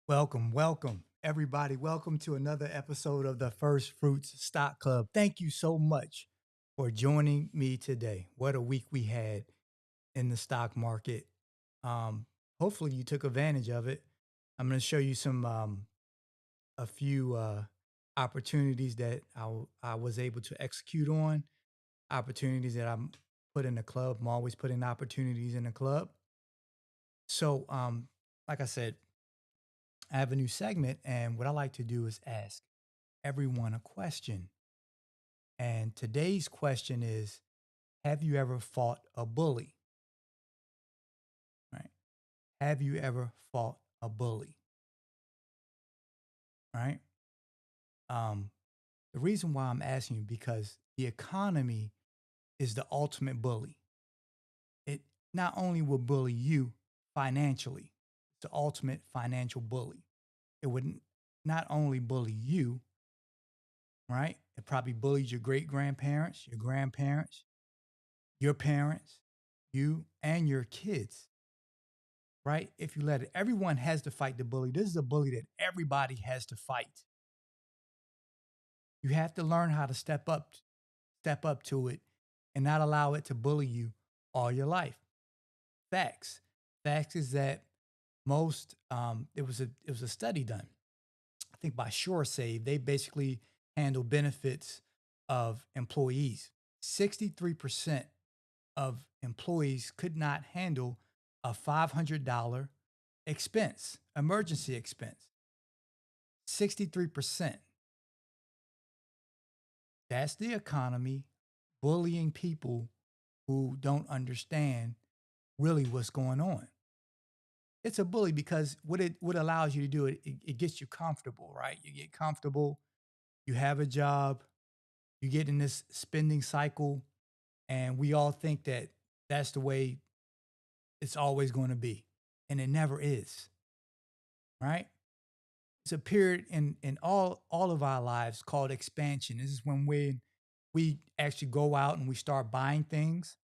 Welcome, everybody. Welcome to another episode of the First Fruits Stock Club. Thank you so much for joining me today. What a week we had in the stock market. Um, Hopefully, you took advantage of it. I'm going to show you a few opportunities that I was able to execute on, opportunities that I'm put in the club. I'm always putting opportunities in the club. So, like I said, I have a new segment, and what I like to do is ask everyone a question. And today's question is, have you ever fought a bully? Right? Have you ever fought a bully? Right? Um, the reason why I'm asking you because the economy is the ultimate bully. It not only will bully you financially, it's the ultimate financial bully. It would not only bully you, right? It probably bullied your great grandparents, your grandparents, your parents, you, and your kids, right? If you let it, everyone has to fight the bully. This is a bully that everybody has to fight. You have to learn how to step up to it and not allow it to bully you all your life. Facts. Facts is that most it was a study done, I think by SureSave. They basically handle benefits of employees. 63% of employees could not handle a $500 expense, emergency expense. 63%. That's the economy bullying people who don't understand really what's going on. It's a bully because what allows you to do it gets you comfortable, right? You get comfortable, you have a job, you get in this spending cycle, and we all think that that's the way it's always going to be. And it never is, right? It's a period in all of our lives called expansion. This is when we actually go out and we start buying things,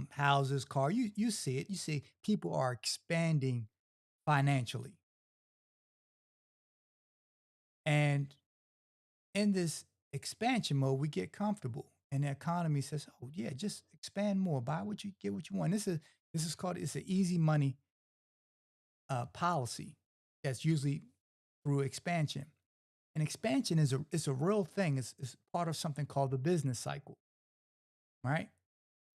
houses, car. You see it. You see people are expanding financially, and in this expansion mode, we get comfortable, and the economy says, "Oh yeah, just expand more, buy what you get, what you want." This is called it's an easy money policy that's usually through expansion. And expansion is a real thing. It's part of something called the business cycle, right?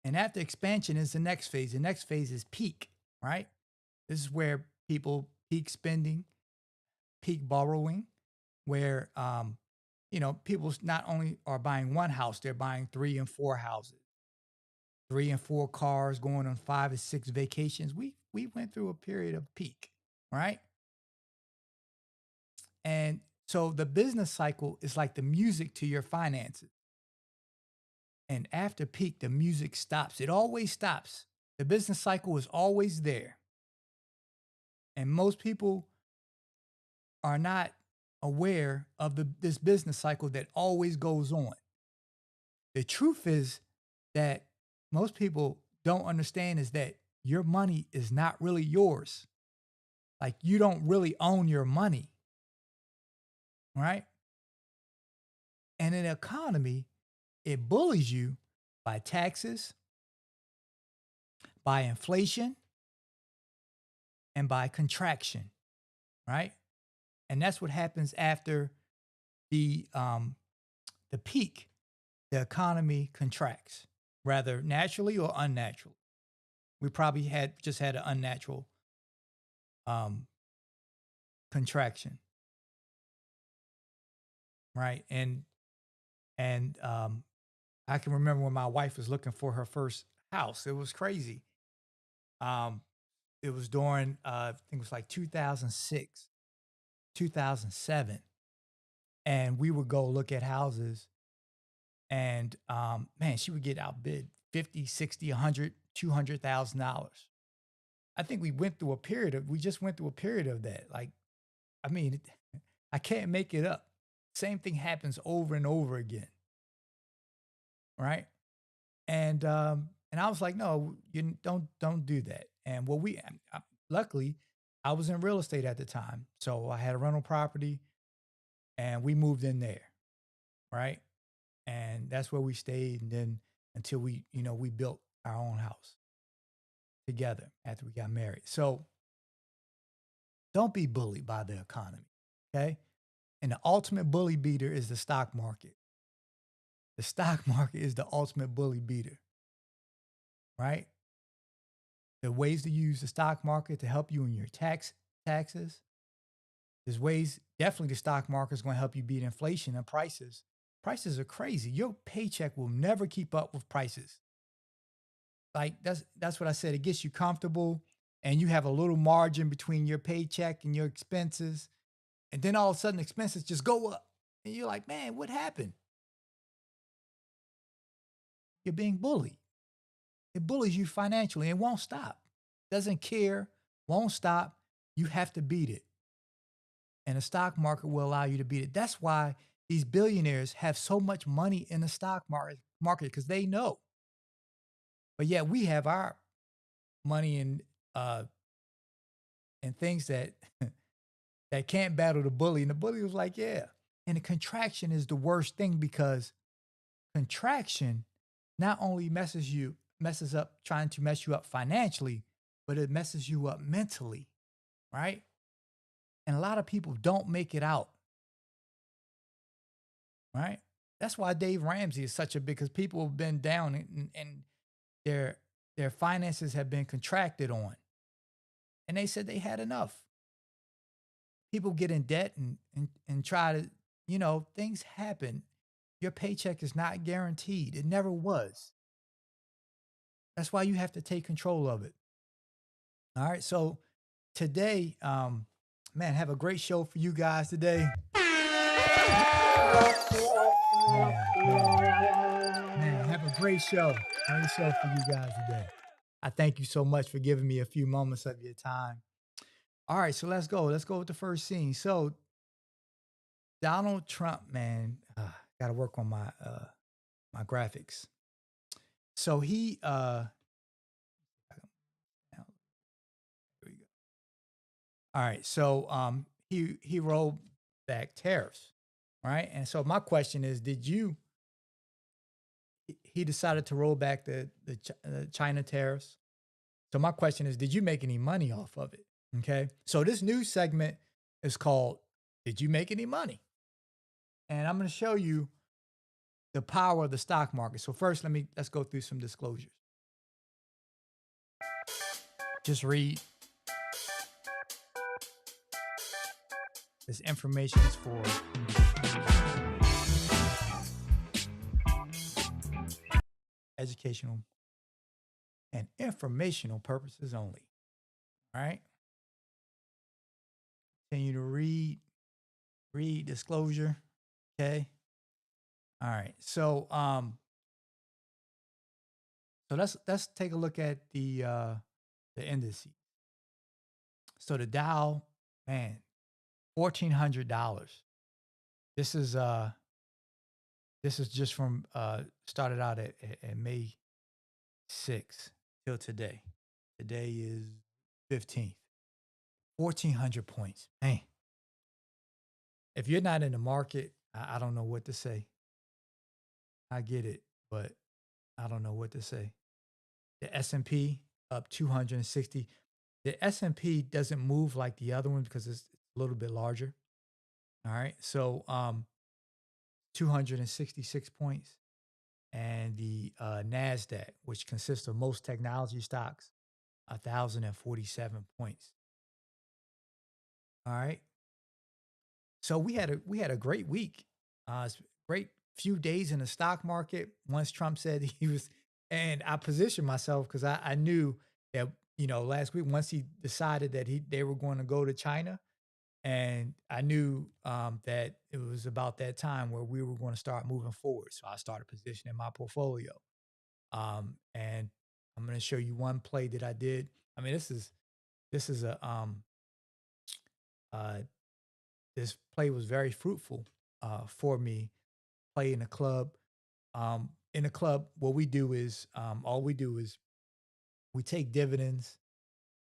And after expansion is the next phase. The next phase is peak, right? This is where people peak spending, peak borrowing, where people not only are buying one house, they're buying three and four houses, three and four cars, going on 5 and 6 vacations. We went through a period of peak, right? And so the business cycle is like the music to your finances. And after peak, the music stops. It always stops. The business cycle is always there. And most people are not aware of this business cycle that always goes on. The truth is that most people don't understand is that your money is not really yours. Like you don't really own your money, right? And in an economy, it bullies you by taxes, by inflation, and by contraction, right? And that's what happens after the peak. The economy contracts, rather naturally or unnaturally. We probably had just had an unnatural um, contraction, right? And I can remember when my wife was looking for her first house. It was crazy. Um, it was during I think it was like 2006, 2007, and we would go look at houses, and man, she would get outbid 50, 60, 100, $200,000. I think we just went through a period of that. Like, I mean, I can't make it up. Same thing happens over and over again, right? And I was like, no, you don't do that. And luckily, I was in real estate at the time. So I had a rental property and we moved in there, right? And that's where we stayed. And then until we built our own house together after we got married. So don't be bullied by the economy. Okay. And the ultimate bully beater is the stock market. The stock market is the ultimate bully beater, right? The ways to use the stock market to help you in your taxes. There's ways, definitely the stock market is going to help you beat inflation and prices. Prices are crazy. Your paycheck will never keep up with prices. Like that's what I said. It gets you comfortable and you have a little margin between your paycheck and your expenses. And then all of a sudden expenses just go up. And you're like, man, what happened? You're being bullied. It bullies you financially and won't stop. Doesn't care, won't stop. You have to beat it. And the stock market will allow you to beat it. That's why these billionaires have so much money in the stock market because they know. But yet we have our money uh in things that that can't battle the bully. And the bully was like, yeah. And the contraction is the worst thing because contraction not only messes up trying to mess you up financially, but it messes you up mentally, right? And a lot of people don't make it out, right? That's why Dave Ramsey is such a big because people have been down and their their finances have been contracted on. And they said they had enough. People get in debt and try to, things happen. Your paycheck is not guaranteed. It never was. That's why you have to take control of it. All right. So today, man, have a great show for you guys today. Man, have a great show. Great show for you guys today. I thank you so much for giving me a few moments of your time. All right, so let's go. Let's go with the first scene. So Donald Trump, man, got to work on my graphics. So here we go. All right, so he rolled back tariffs, right? And so my question is, he decided to roll back the China tariffs? So my question is, did you make any money off of it? Okay. So this new segment is called Did You Make Any Money? And I'm going to show you the power of the stock market. So first, let's go through some disclosures. Just read. This information is for educational and informational purposes only. All right. Continue to read disclosure. Okay. All right. So let's take a look at the indices. So the Dow, man, $1,400. This is uh this is just from started out at May 6th till today. Today is 15th. 1,400 points. Man, if you're not in the market, I don't know what to say. I get it, but I don't know what to say. The S&P up 260. The S&P doesn't move like the other one because it's a little bit larger. All right. So 266 points. And the NASDAQ, which consists of most technology stocks, 1,047 points. All right. So we had a great week. Great few days in the stock market. Once Trump said he was, and I positioned myself because I knew that last week once he decided that they were going to go to China, and I knew that it was about that time where we were going to start moving forward. So I started positioning my portfolio. And I'm going to show you one play that I did. I mean, this is a uh, this play was very fruitful for me. Play in the club. In the club, what we do is all we do is we take dividends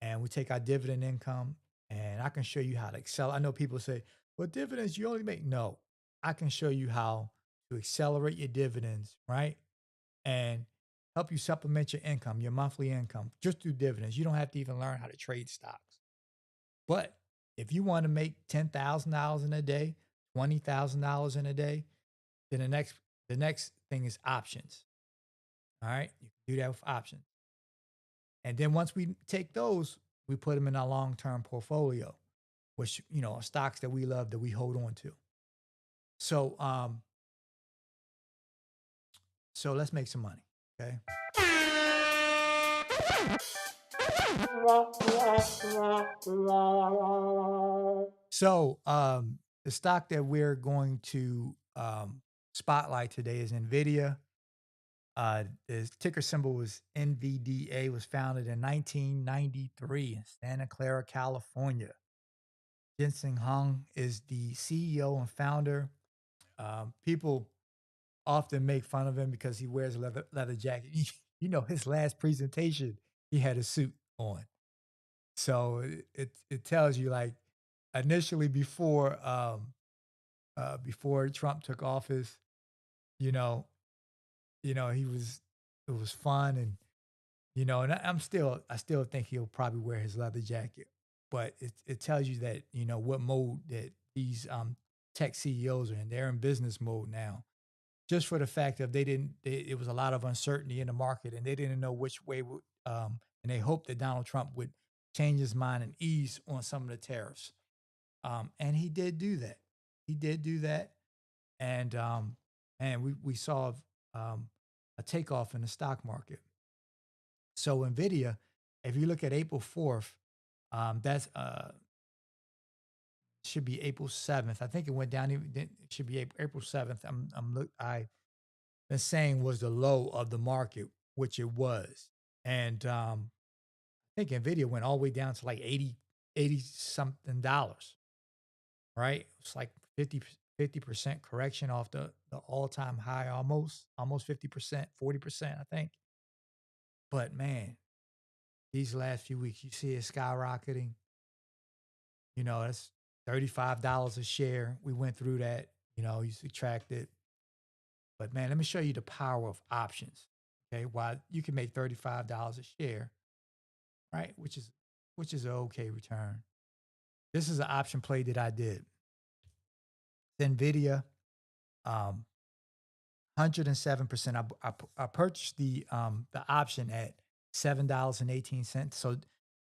and we take our dividend income and I can show you how to excel. I know people say, well, dividends, you only make. No, I can show you how to accelerate your dividends, right? And help you supplement your income, your monthly income, just through dividends. You don't have to even learn how to trade stocks. But if you want to make $10,000 in a day, $20,000 in a day, then the next thing is options. All right. You can do that with options. And then once we take those, we put them in our long-term portfolio, which, are stocks that we love that we hold on to. So so let's make some money. Okay. So the stock that we're going to spotlight today is Nvidia. The ticker symbol was NVDA, was founded in 1993 in Santa Clara, California. Jensen Hung is the CEO and founder. People often make fun of him because he wears a leather jacket. His last presentation, he had a suit on. So it tells you, like, initially before Trump took office, you know, he was it was fun, and I still think he'll probably wear his leather jacket. But it tells you that, what mode that these tech CEOs are in. They're in business mode now. Just for the fact of it was a lot of uncertainty in the market, and they didn't know which way and they hoped that Donald Trump would change his mind and ease on some of the tariffs. And he did do that. He did do that, and we saw um, a takeoff in the stock market. So Nvidia, if you look at April 4th, that's should be April 7th. I think it went down. It should be April 7th. I been saying was the low of the market, which it was. And I think Nvidia went all the way down to like 80 something dollars, right? It's like 50% correction off the all-time high, almost 50%, 40%, I think. But man, these last few weeks, you see it skyrocketing. That's $35 a share. We went through that, you subtract it. But man, let me show you the power of options. Okay. Why you can make $35 a share, right? Which is an okay return. This is an option play that I did. Nvidia, 107%. I purchased the option at $7.18. So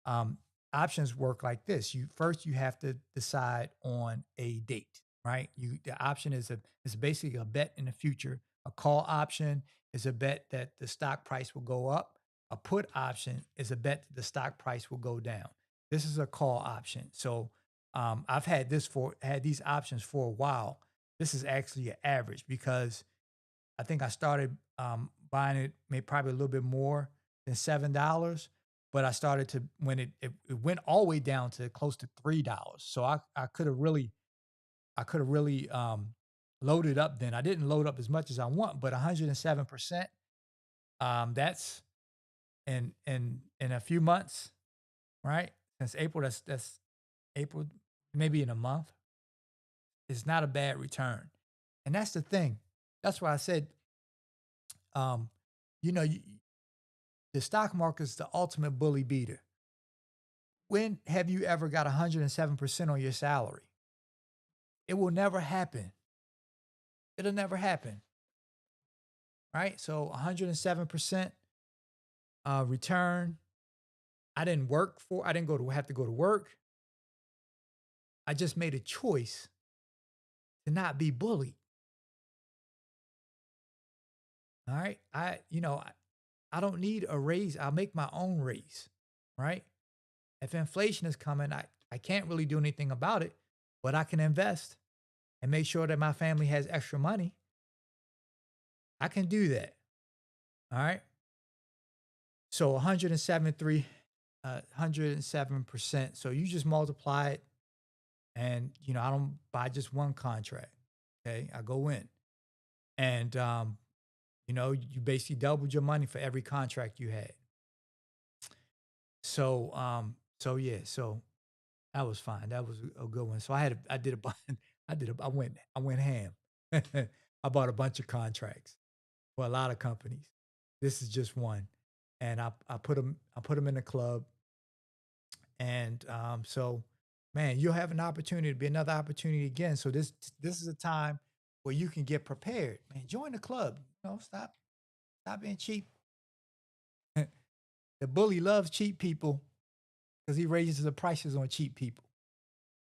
um, options work like this. You have to decide on a date, right? The option is basically a bet in the future. A call option is a bet that the stock price will go up. A put option is a bet that the stock price will go down. This is a call option. So I've had these options for a while. This is actually an average because I think I started buying it maybe probably a little bit more than $7, but I started to when it went all the way down to close to $3. So I could have really loaded up then. I didn't load up as much as I want, but 107%. That's in a few months, right? Since April, that's April, maybe in a month. It's not a bad return, and that's the thing. That's why I said, um, you know, you, the stock market is the ultimate bully beater. When have you ever got 107% on your salary? It will never happen. It'll never happen, right? So 107% return. I didn't have to go to work. I just made a choice to not be bullied. All right. I don't need a raise. I'll make my own raise, right? If inflation is coming, I can't really do anything about it, but I can invest and make sure that my family has extra money. I can do that. All right. So 107%. So you just multiply it. And, I don't buy just one contract. Okay. I go in and, you basically doubled your money for every contract you had. So yeah. So That was fine. That was a good one. So I did a bunch. I went ham. I bought a bunch of contracts for a lot of companies. This is just one, and I put them in the club, and so man, you'll have an opportunity to be another opportunity again. So this is a time where you can get prepared. Man, join the club. Stop being cheap. The bully loves cheap people because he raises the prices on cheap people.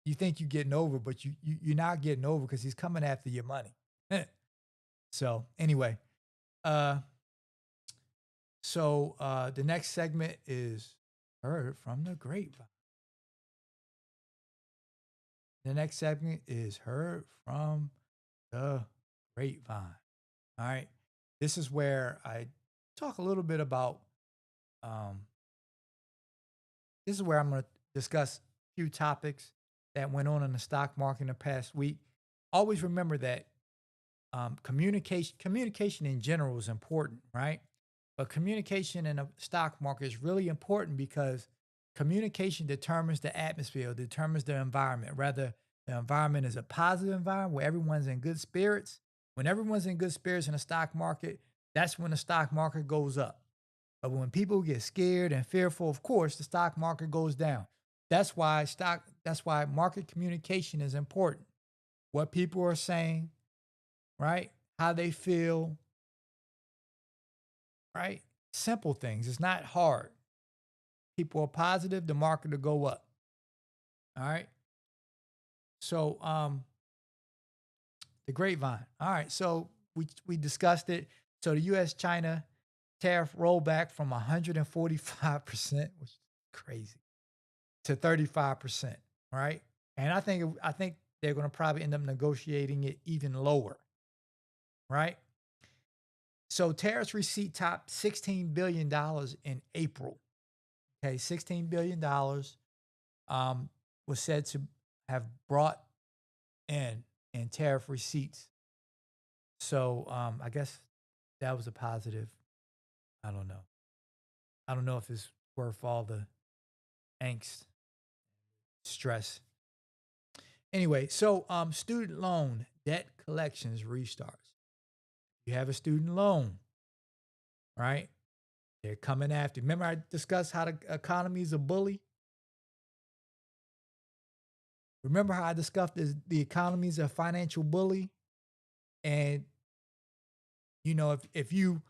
You think you're getting over, but you're not getting over because he's coming after your money. So anyway, uh, the next segment is heard from the grapevine. The next segment is heard from the grapevine. All right, this is where I talk a little bit about. Um, this is where I'm going to discuss a few topics that went on in the stock market in the past week. Always remember that communication in general is important, right? But communication in a stock market is really important because communication determines the atmosphere, determines the environment. Rather, the environment is a positive environment where everyone's in good spirits. When everyone's in good spirits in the stock market, that's when the stock market goes up. But when people get scared and fearful, of course, the stock market goes down. That's why market communication is important. What people are saying, right? How they feel, right? Simple things. It's not hard. People are positive, the market will go up. All right. So the grapevine. All right. So we discussed it. So the US China tariff rollback from 145%, which is crazy, to 35%. Right. And I think they're gonna probably end up negotiating it even lower. Right. So tariffs receipt topped $16 billion in April. Okay, $16 billion was said to have brought in tariff receipts. So I guess that was a positive. I don't know. I don't know if it's worth all the angst, stress. Anyway, so student loan debt collections restarts. You have a student loan, right? They're coming after. Remember, I discussed how the economy is a bully. Remember how I discussed the economy is a financial bully, and if you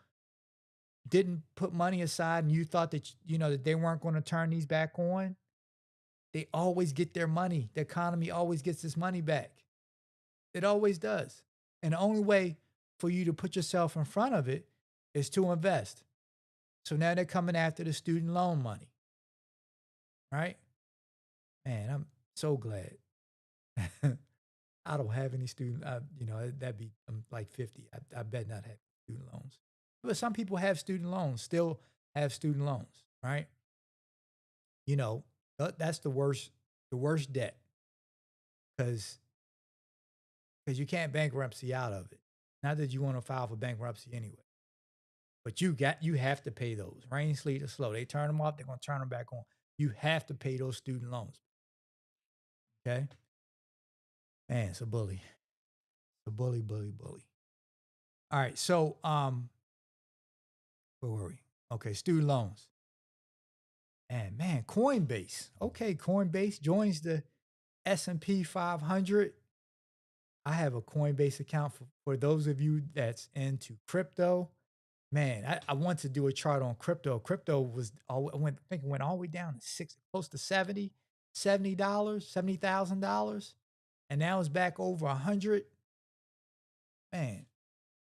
didn't put money aside and you thought that that they weren't going to turn these back on, they always get their money. The economy always gets its money back. It always does. And the only way for you to put yourself in front of it is to invest. So now they're coming after the student loan money, right? Man, I'm so glad. I don't have any student. That'd be I'm like 50. I bet not have student loans. But some people have student loans, still have student loans, right? You know, that's the worst debt because you can't bankruptcy out of it. Not that you want to file for bankruptcy anyway, but you have to pay those. Rain, sleet, or slow. They turn them off, they're gonna turn them back on. You have to pay those student loans. Okay, man, it's a bully. It's a bully, bully, bully. All right, so where were we? Okay, student loans. And man, Coinbase. Okay, Coinbase joins the S&P 500. I have a Coinbase account for those of you that's into crypto. Man, I want to do a chart on crypto. Crypto was I think it went all the way down to close to $70, $70,000. And now it's back over 100. Man,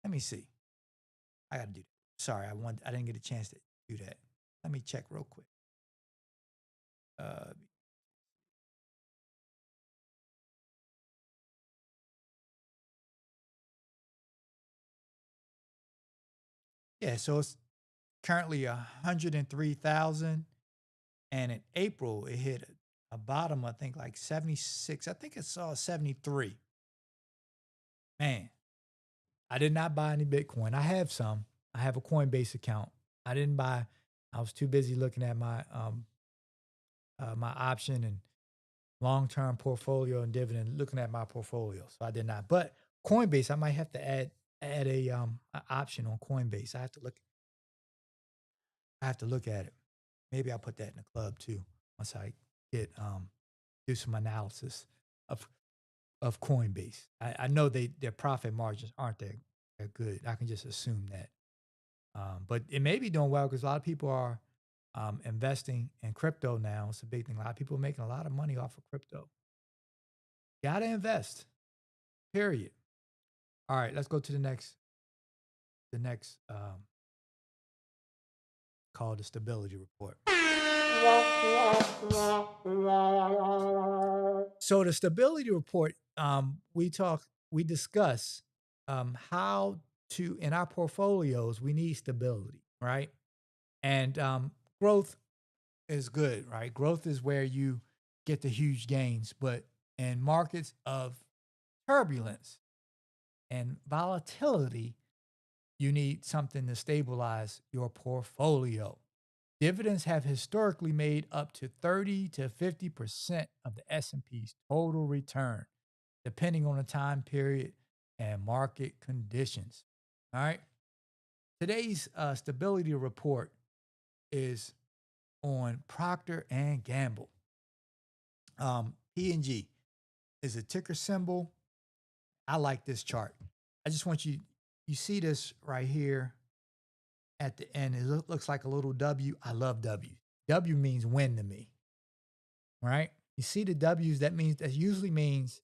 let me see. I gotta do that. Sorry, I didn't get a chance to do that. Let me check real quick. Uh yeah, so it's currently 103,000. And in April, it hit a bottom, I think like 76. I think it saw 73. Man, I did not buy any Bitcoin. I have some. I have a Coinbase account. I didn't buy. I was too busy looking at my my option and long-term portfolio and dividend, looking at my portfolio. So I did not. But Coinbase, I might have to add a option on Coinbase. I have to look at it. Maybe I'll put that in the club too once I get do some analysis of Coinbase. I know their profit margins aren't that good. I can just assume that. But it may be doing well because a lot of people are investing in crypto now. It's a big thing. A lot of people are making a lot of money off of crypto. Gotta invest. Period. All right, let's go to the next called the stability report. So the stability report, we discuss how to in our portfolios we need stability, right? And growth is good, right? Growth is where you get the huge gains, but in markets of turbulence and volatility, you need something to stabilize your portfolio. Dividends have historically made up to 30 to 50% of the S&P's total return, depending on the time period and market conditions. All right. Today's stability report is on Procter and Gamble. P&G is a ticker symbol. I like this chart. I just want you see this right here at the end. It looks like a little W. I love W. W means win to me, right? You see the W's, that usually means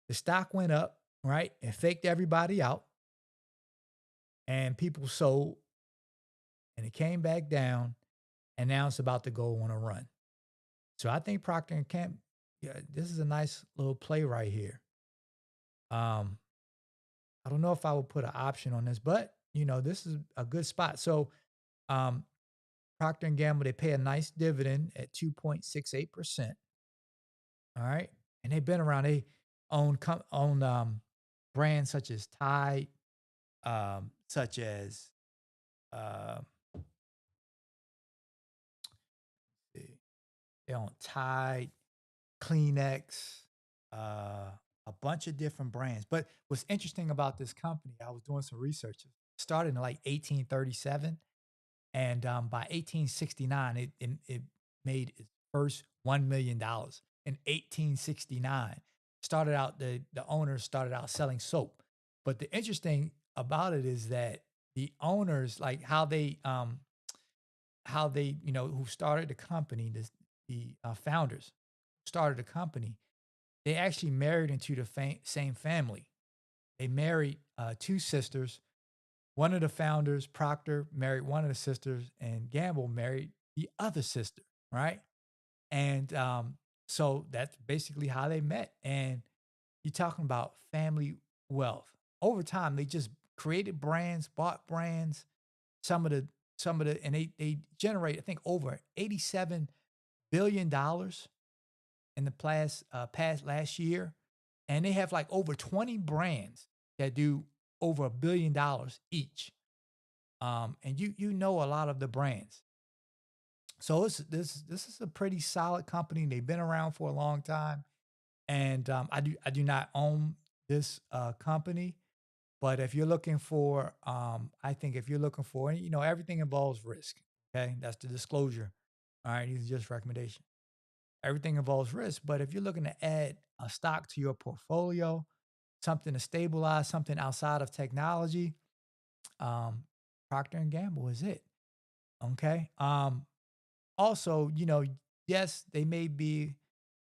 the stock went up, right? And faked everybody out and people sold and it came back down and now it's about to go on a run. So I think Procter and Gamble, yeah, this is a nice little play right here. Um, I don't know if I would put an option on this, but this is a good spot. So um, Procter and Gamble, they pay a nice dividend at 2.68%. All right. And they've been around. They own brands such as Tide, such as uh, they own Tide, Kleenex, a bunch of different brands. But what's interesting about this company, I was doing some research. It started in like 1837, and by 1869, it made its first $1 million in 1869. Started out the owners started out selling soap, but the interesting about it is that the owners, like how they who started the company, the founders started the company, they actually married into the same family. They married two sisters. One of the founders, Proctor, married one of the sisters, and Gamble married the other sister, right? And so that's basically how they met. And you're talking about family wealth. Over time, they just created brands, bought brands. Some of the and they generate, I think, over $87 billion in the past last year, and they have like over 20 brands that do over $1 billion each. And you know a lot of the brands. So this is a pretty solid company. They've been around for a long time, and I do not own this company, but if you're looking for, I think if you're looking for, everything involves risk. Okay, that's the disclosure. All right, these are just recommendations. Everything involves risk, but if you're looking to add a stock to your portfolio, something to stabilize, something outside of technology, um, Procter and Gamble is it. Okay. Also, yes, they may be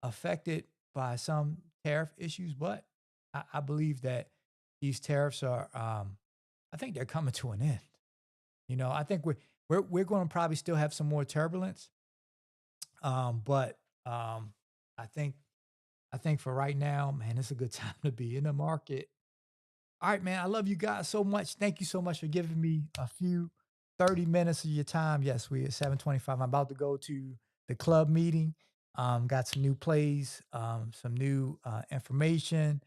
affected by some tariff issues, but I believe that these tariffs are, I think they're coming to an end. I think we're going to probably still have some more turbulence, but I think I think for right now, man, it's a good time to be in the market. All right, man. I love you guys so much. Thank you so much for giving me a few 30 minutes of your time. Yes, we at 7:25. I'm about to go to the club meeting. Got some new plays, some new information.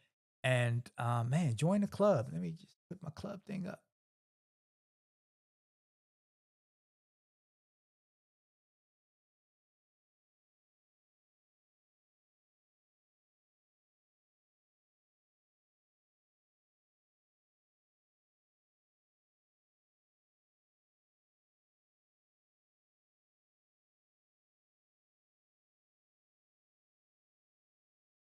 And man, join the club. Let me just put my club thing up.